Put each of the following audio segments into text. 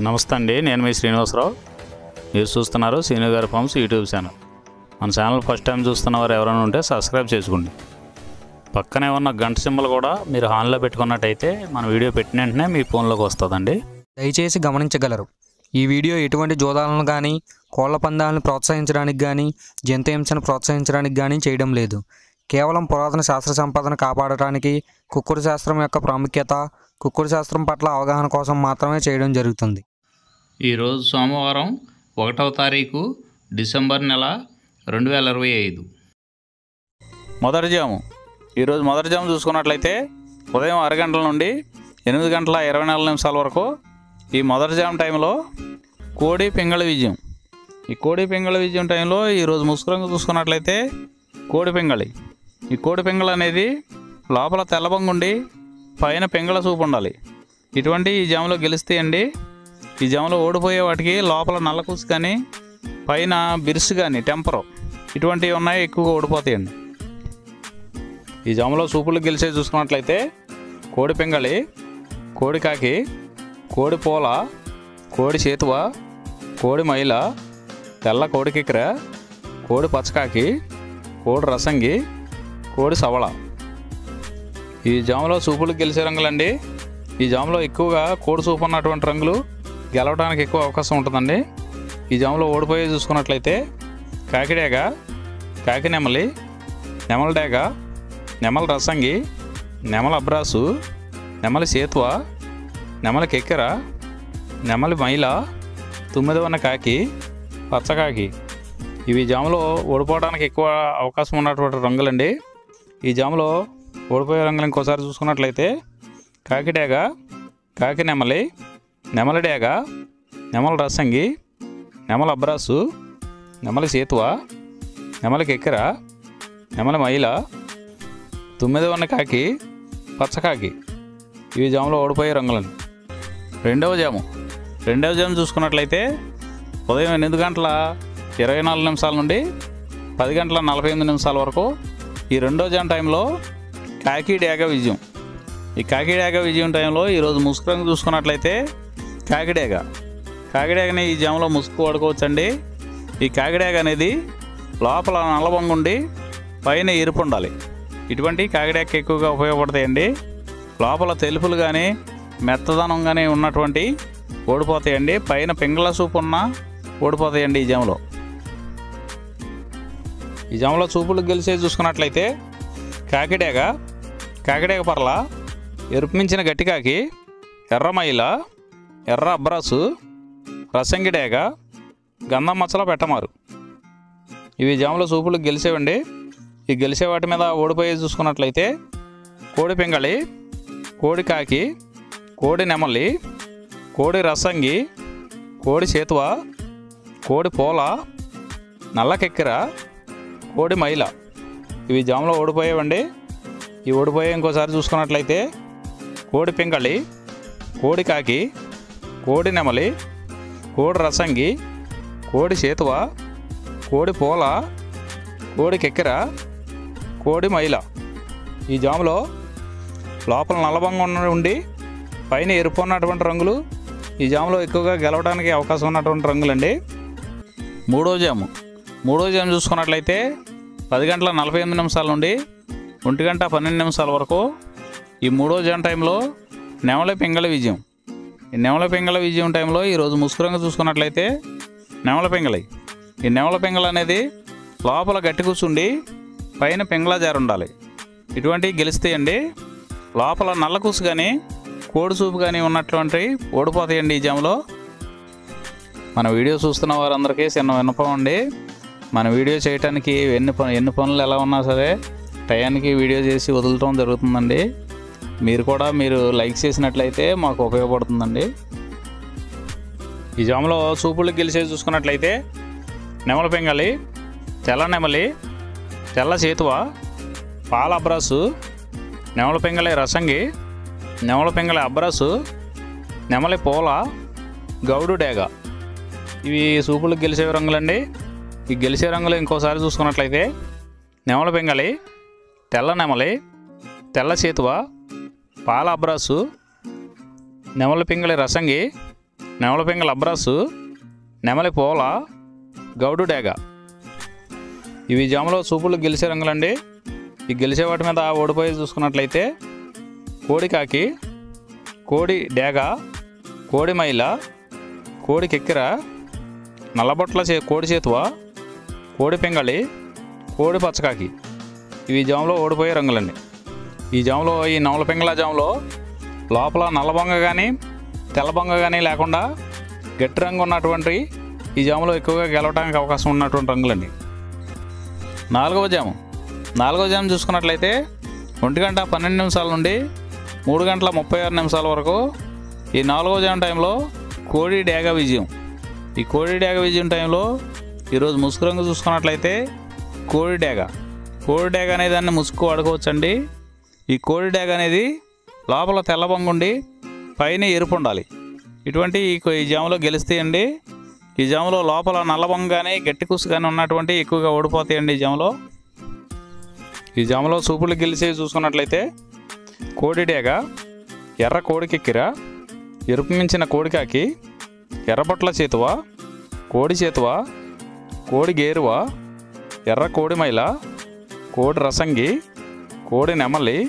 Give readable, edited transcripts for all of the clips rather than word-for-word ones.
నమస్తే అండి, నేను మీ శ్రీనివాసరావు. మీరు చూస్తున్నారు శ్రీను గారి ఫార్మ్స్ యూట్యూబ్ ఛానల్. మన ఛానల్ ఫస్ట్ టైం చూస్తున్నవారు ఎవరైనా ఉంటే సబ్స్క్రైబ్ చేసుకోండి. పక్కనే ఉన్న గంట సింబల్ కూడా మీరు ఆన్లో పెట్టుకున్నట్టయితే మన వీడియో పెట్టిన వెంటనే మీ ఫోన్లోకి వస్తుందండి. దయచేసి గమనించగలరు, ఈ వీడియో ఎటువంటి జోదాలను కానీ కోళ్ల పందాలను ప్రోత్సహించడానికి కానీ జంతు హింసను ప్రోత్సహించడానికి కానీ చేయడం లేదు. కేవలం పురాతన శాస్త్ర సంపదను కాపాడటానికి, కుక్కుడు శాస్త్రం యొక్క ప్రాముఖ్యత, కుక్కుడు శాస్త్రం పట్ల అవగాహన కోసం మాత్రమే చేయడం జరుగుతుంది. ఈరోజు సోమవారం 1వ తారీఖు డిసెంబర్ నెల 2025. మొదటి జాము. ఈరోజు మొదటి జాము చూసుకున్నట్లయితే ఉదయం 6 గంటల నుండి 8 గంటల 24 నిమిషాల వరకు ఈ మొదటి జాము టైంలో కోడి పింగళ విజయం. ఈ కోడి పింగళ విజయం టైంలో ఈరోజు ముసుకురంగు చూసుకున్నట్లయితే కోడి పింగళి. ఈ కోడి పింగళ అనేది లోపల తెల్లబంగుండి పైన పింగళ చూపు ఉండాలి. ఇటువంటి ఈ జాములో గెలుస్తాయండి. ఈ జాములో ఓడిపోయే వాటికి లోపల నల్లకూసు కానీ పైన బిరుసు కానీ టెంపరు ఇటువంటివి ఉన్నాయి, ఎక్కువగా ఓడిపోతాయండి. ఈ జాములో సూపులు గెలిచే చూసుకున్నట్లయితే కోడి పింగళి, కోడి కాకి, కోడి పోల, కోడి చేతువ, కోడి మైల, తెల్ల కోడి కిక్కెర, కోడి పచ్చకాకి, కోడి రసంగి, కోడి సవళ. ఈ జాములో సూపులు గెలిచే రంగులండి. ఈ జాములో ఎక్కువగా కోడి సూపు ఉన్నటువంటి రంగులు గెలవడానికి ఎక్కువ అవకాశం ఉంటుందండి. ఈ జాములో ఓడిపోయే చూసుకున్నట్లయితే కాకిడేగ, కాకి నెమలి, నెమల డేగ, నెమల రసంగి, నెమల అబ్రాసు, నెమలి సేతువ, నెమలి కెక్కెర, నెమలి మైల, తుమ్మిదవన్న కాకి, పచ్చకాకి. ఇవి జాములో ఓడిపోవడానికి ఎక్కువ అవకాశం ఉన్నటువంటి రంగులండి. ఈ జాములో ఓడిపోయే రంగులు ఇంకోసారి చూసుకున్నట్లయితే కాకిడేగ, కాకి నెమలి, నెమలి డేగ, నెమల రసంగి, నెమల అబ్రాసు, నెమలి సేతువ, నెమలి కెక్కెర, నెమలి మైల, తుమ్మిదవన్న కాకి, పచ్చకాకి. ఇవి జాములో ఓడిపోయే రంగులండి. రెండవ జాము చూసుకున్నట్లయితే ఉదయం 8 గంటల 24 నిమిషాల నుండి 10 గంటల 48 నిమిషాల వరకు ఈ రెండో జాము టైంలో కాకి డేగ విజయం. ఈ కాకి డేగ విజయం టైంలో ఈరోజు ముసుగు రంగు చూసుకున్నట్లయితే కాకిడేగని ఈ జాములో ముసుగు వాడుకోవచ్చండి. ఈ కాకిడేగ అనేది లోపల నల్లబొంగు ఉండి పైన ఎరుపు ఉండాలి. ఇటువంటి కాకిడేగకి ఎక్కువగా ఉపయోగపడతాయండి. లోపల తెలుపులు కానీ మెత్తదనం కానీ ఉన్నటువంటి ఓడిపోతాయండి. పైన పింగళ సూపు ఉన్న ఓడిపోతాయండి. ఈ జాములో చూపులు గెలిచే చూసుకున్నట్లయితే కాకిడేగ పర్ల, ఎరుపు మించిన గట్టికాకి, ఎర్ర మైల, ఎర్ర అబ్రాసు, రసంగి డేగ, గంధం మచ్చల పెట్టమారు. ఇవి జాములో చూపులు గెలిచేవండి. ఈ గెలిచే వాటి మీద ఓడిపోయే చూసుకున్నట్లయితే కోడి పింగళి, కోడి కాకి, కోడి నెమలి, కోడి రసంగి, కోడి చేతువ, కోడి పోల, నల్ల కెక్కెర, కోడి మైల. ఇవి జాములో ఓడిపోయేవండి. ఈ ఓడిపోయే ఇంకోసారి చూసుకున్నట్లయితే కోడి పింగళి, కోడి కాకి, కోడి నెమలి, కోడి రసంగి, కోడి చేతువ, కోడి పోల, కోడి కెక్కెర, కోడి మైల. ఈ జాములో లోపల నల్లబంగా ఉండి పైన ఎరుపు ఉన్నటువంటి రంగులు ఈ జాములో ఎక్కువగా గెలవడానికి అవకాశం ఉన్నటువంటి రంగులండి. మూడో జాము చూసుకున్నట్లయితే 10 గంటల 48 నిమిషాల నుండి 1 గంట 12 నిమిషాల వరకు ఈ మూడో జాము టైంలో నెమలి పింగళ విజయం. ఈ నెమలి పింగళ విజయం టైంలో ఈరోజు ముసుగు రంగు చూసుకున్నట్లయితే నెమల పింగళి. ఈ నెమల పింగళ అనేది లోపల గట్టి కూర్చుండి పైన పింగళ జారు ఉండాలి. ఇటువంటివి గెలుస్తాయండి. లోపల నల్ల కూసు కానీ కోడి సూపు కానీ ఉన్నటువంటి ఓడిపోతాయండి. ఈ జాములో మన వీడియో చూస్తున్న వారందరికీ చిన్న విన్నపం అండి. మన వీడియో చేయడానికి ఎన్ని పనులు ఎలా ఉన్నా సరే టయానికి వీడియో చేసి వదలటం జరుగుతుందండి. మీరు లైక్ చేసినట్లయితే మాకు ఉపయోగపడుతుందండి. ఈ జాములో సూపులు గెలిచేసి చూసుకున్నట్లయితే నెమల పింగళి, తెల్ల నెమలి, తెల్ల చేతువ, పాల అబ్రాసు, నెమల పింగళి రసంగి, నెమల పింగళి అబ్రాసు, నెమలి పోల, గౌడు డేగ. ఇవి సూపులు గెలిచే రంగులండి. ఈ గెలిచే రంగులు ఇంకోసారి చూసుకున్నట్లయితే నెమల పింగళి, తెల్ల నెమలి, తెల్ల చేతువ, పాల అబ్రాసు, నెమలి పింగళి రసంగి, నెమలి పింగళ అబ్రాసు, నెమలి పోల, గౌడు డేగ. ఇవి జాములో సూపులు గెలిచే రంగులండి. ఈ గెలిచే వాటి మీద ఓడిపోయి చూసుకున్నట్లయితే కోడి కాకి, కోడి డేగ, కోడి మైల, కోడి కెక్కిర, నల్లబొట్ల కోడి చేతువ, కోడి పింగళి, కోడి పచ్చకాకి. ఇవి జాములో ఓడిపోయే రంగులండి. ఈ జాములో ఈ నెమలి పింగళ జాములో లోపల నల్లబొంగ కానీ తెల్లబొంగ కానీ లేకుండా గట్టి రంగు ఉన్నటువంటి ఈ జాములో ఎక్కువగా గెలవడానికి అవకాశం ఉన్నటువంటి రంగులండి. నాలుగవ జాము చూసుకున్నట్లయితే 1:12 నుండి 3:36 వరకు ఈ 4వ జాము టైంలో కోడి డేగ విజయం. ఈ కోడి డేగ విజయం టైంలో ఈరోజు ముసుగు రంగు చూసుకున్నట్లయితే కోడి డేగ అనే దాన్ని ముసుగు వాడుకోవచ్చండి. ఈ కోడి డేగ అనేది లోపల తెల్లబొంగ ఉండి పైన ఎరుపు ఉండాలి. ఇటువంటి ఈ జాములో గెలుస్తాయండి. ఈ జాములో లోపల నల్లబొంగ కానీ గట్టి కుసు కానీ ఉన్నటువంటి ఎక్కువగా ఓడిపోతాయండి. ఈ జాములో సూపులు గెలిచేవి చూసుకున్నట్లయితే కోడి డేగ, ఎర్ర కోడి కెక్కిర, ఎరుపు మించిన కోడికాకి, ఎర్రబొట్ల చేతువ, కోడి చేతువ, కోడి గేరువ, ఎర్ర కోడి మైల, కోడి రసంగి, కోడి నెమలి,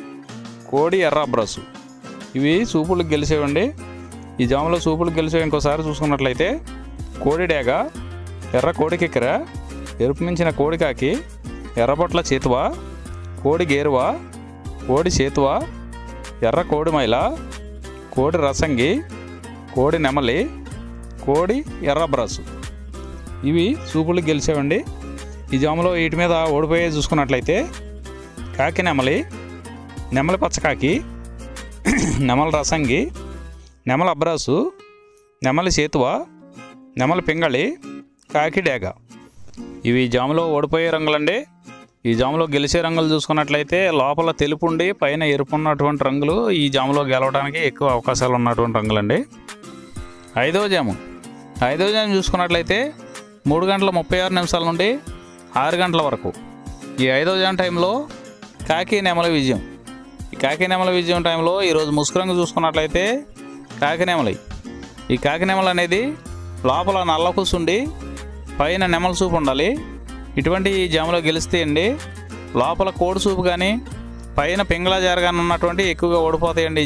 కోడి ఎర్ర అబ్రాసు. ఇవి సూపులు గెలిచేవండి. ఈ జాములో సూపులు గెలిచేవి ఇంకోసారి చూసుకున్నట్లయితే కోడి డేగ, ఎర్ర కోడి కెక్కిర, ఎరుపు మించిన కోడికాకి, ఎర్రబొట్ల చేతువ, కోడి గేరువ, కోడి చేతువ, ఎర్ర కోడి మైల, కోడి రసంగి, కోడి నెమలి, కోడి ఎర్ర అబ్రాసు. ఇవి సూపులు గెలిచేవండి. ఈ జాములో వీటి మీద ఓడిపోయే చూసుకున్నట్లయితే కాకి నెమలి, నెమలి పచ్చకాకి, నెమలి రసంగి, నెమలి అబ్రాసు, నెమలి చేతువ, నెమలి పింగళి, కాకి డేగ. ఇవి జాములో ఓడిపోయే రంగులండి. ఈ జాములో గెలిచే రంగులు చూసుకున్నట్లయితే లోపల తెలుపు ఉండి పైన ఎరుపు ఉన్నటువంటి రంగులు ఈ జాములో గెలవడానికి ఎక్కువ అవకాశాలు ఉన్నటువంటి రంగులండి. ఐదవ జాము చూసుకున్నట్లయితే 3:36 నుండి 6 గంటల వరకు ఈ 5వ జాము టైంలో కాకి నెమలి విజయం. ఈ కాకి నెమలి విజయం టైంలో ఈరోజు ముసుగు రంగు చూసుకున్నట్లయితే కాకి నెమలి. ఈ కాకి నెమలి అనేది లోపల నల్ల కూసుండి పైన నెమలి సూపు ఉండాలి. ఇటువంటి ఈ జాములో గెలుస్తాయండి. లోపల కోడి సూపు కానీ పైన పింగళ జార కానీ ఉన్నటువంటి ఎక్కువగా ఓడిపోతాయండి.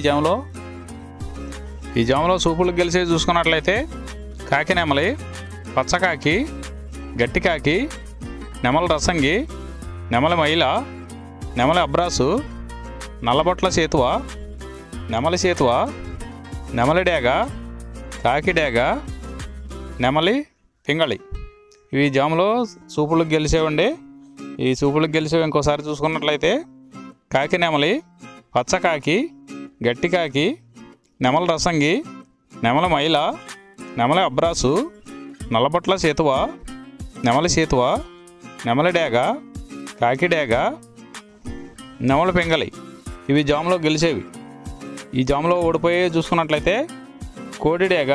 ఈ జాములో సూపులు గెలిచేది చూసుకున్నట్లయితే కాకి నెమలి, పచ్చకాకి, గట్టి కాకి, నెమలి రసంగి, నెమలి మైల, నెమలి అబ్రాసు, నల్లబొట్ల చేతువ, నెమలి చేతువ, నెమలి డేగ, కాకి డేగ, నెమలి పింగళి. ఇవి జాములో సూపులకు గెలిచేవండి. ఈ సూపులకు గెలిచేవి ఇంకోసారి చూసుకున్నట్లయితే కాకి నెమలి, పచ్చకాకి, గట్టి కాకి, నెమలి రసంగి, నెమలి మైల, నెమలి అబ్రాసు, నల్లబొట్ల చేతువ, నెమలి చేతువ, నెమలి డేగ, కాకి డేగ, నెమలి పింగళి. ఇవి జాములో గెలిచేవి. ఈ జాములో ఓడిపోయే చూసుకున్నట్లయితే కోడి డేగ,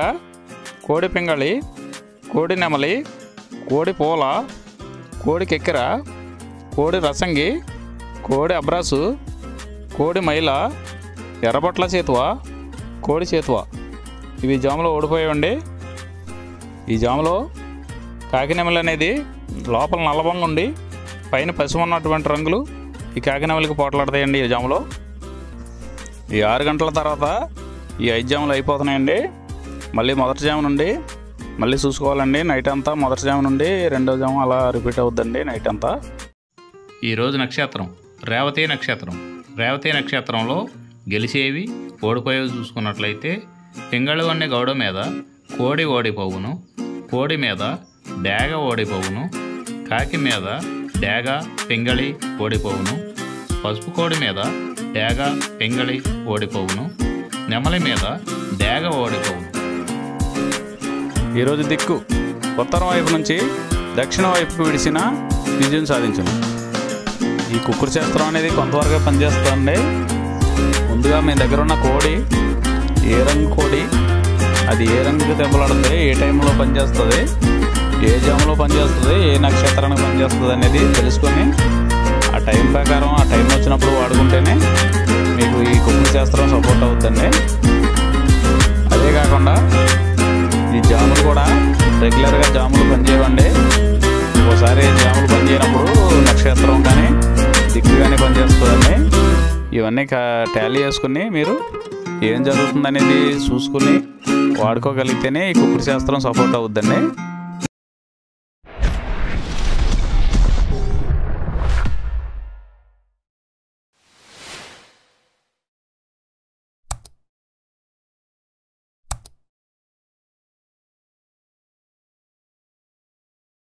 కోడి పింగళి, కోడి నెమలి, కోడి పోల, కోడి కెక్కిర, కోడి రసంగి, కోడి అబ్రాసు, కోడి మైల, ఎర్రబొట్ల చేతువ, కోడి చేతువ. ఇవి జాములో ఓడిపోయావండి. ఈ జాములో కాకి నెమలి అనేది లోపల నల్లబొంగ ఉండి పైన పసుపు ఉన్నటువంటి రంగులు ఈ కాకి నెమలికి పోట్లాడతాయండి. ఈ జాములో ఈ 6 గంటల తర్వాత ఈ 5 జాములు అయిపోతున్నాయండి. మళ్ళీ మొదటి జాము నుండి మళ్ళీ చూసుకోవాలండి. నైట్ అంతా మొదటి జాము నుండి 2వ జాము అలా రిపీట్ అవుద్దండి నైట్ అంతా. ఈరోజు నక్షత్రం రేవతి నక్షత్రం. రేవతి నక్షత్రంలో గెలిచేవి ఓడిపోయేవి చూసుకున్నట్లయితే పింగళి అనే గౌడ మీద కోడి ఓడిపోవును, కోడి మీద డేగ ఓడిపోవును, కాకి మీద డేగ పింగళి ఓడిపోవును, పసుపు కోడి మీద డేగ పింగళి ఓడిపోవును, నెమలి మీద డేగ ఓడిపోవును. ఈరోజు దిక్కు ఉత్తరం వైపు నుంచి దక్షిణ వైపుకు విడిచిన విజయం సాధించను. ఈ కుక్కుడు శాస్త్రం అనేది కొంతవరకు పనిచేస్తుందండి. ముందుగా మీ దగ్గర ఉన్న కోడి ఏ రంగు కోడి, అది ఏ రంగుకి దెబ్బలాడుతుంది, ఏ టైంలో పనిచేస్తుంది, ఏ జాములో పనిచేస్తుంది, ఏ నక్షత్రానికి పనిచేస్తుంది అనేది తెలుసుకొని ఆ టైం ప్రకారం ఆ టైం వచ్చినప్పుడు వాడుకుంటేనే మీకు ఈ కుక్కుడు శాస్త్రం సపోర్ట్ అవుతుందండి. అదే కాకుండా ఇవన్నీ టాలీ చేసుకుని మీరు ఏం జరుగుతుందనేది చూసుకుని వాడుకోగలిగితేనే ఈ కుక్కుడు శాస్త్రం సపోర్ట్ అవుద్దండి.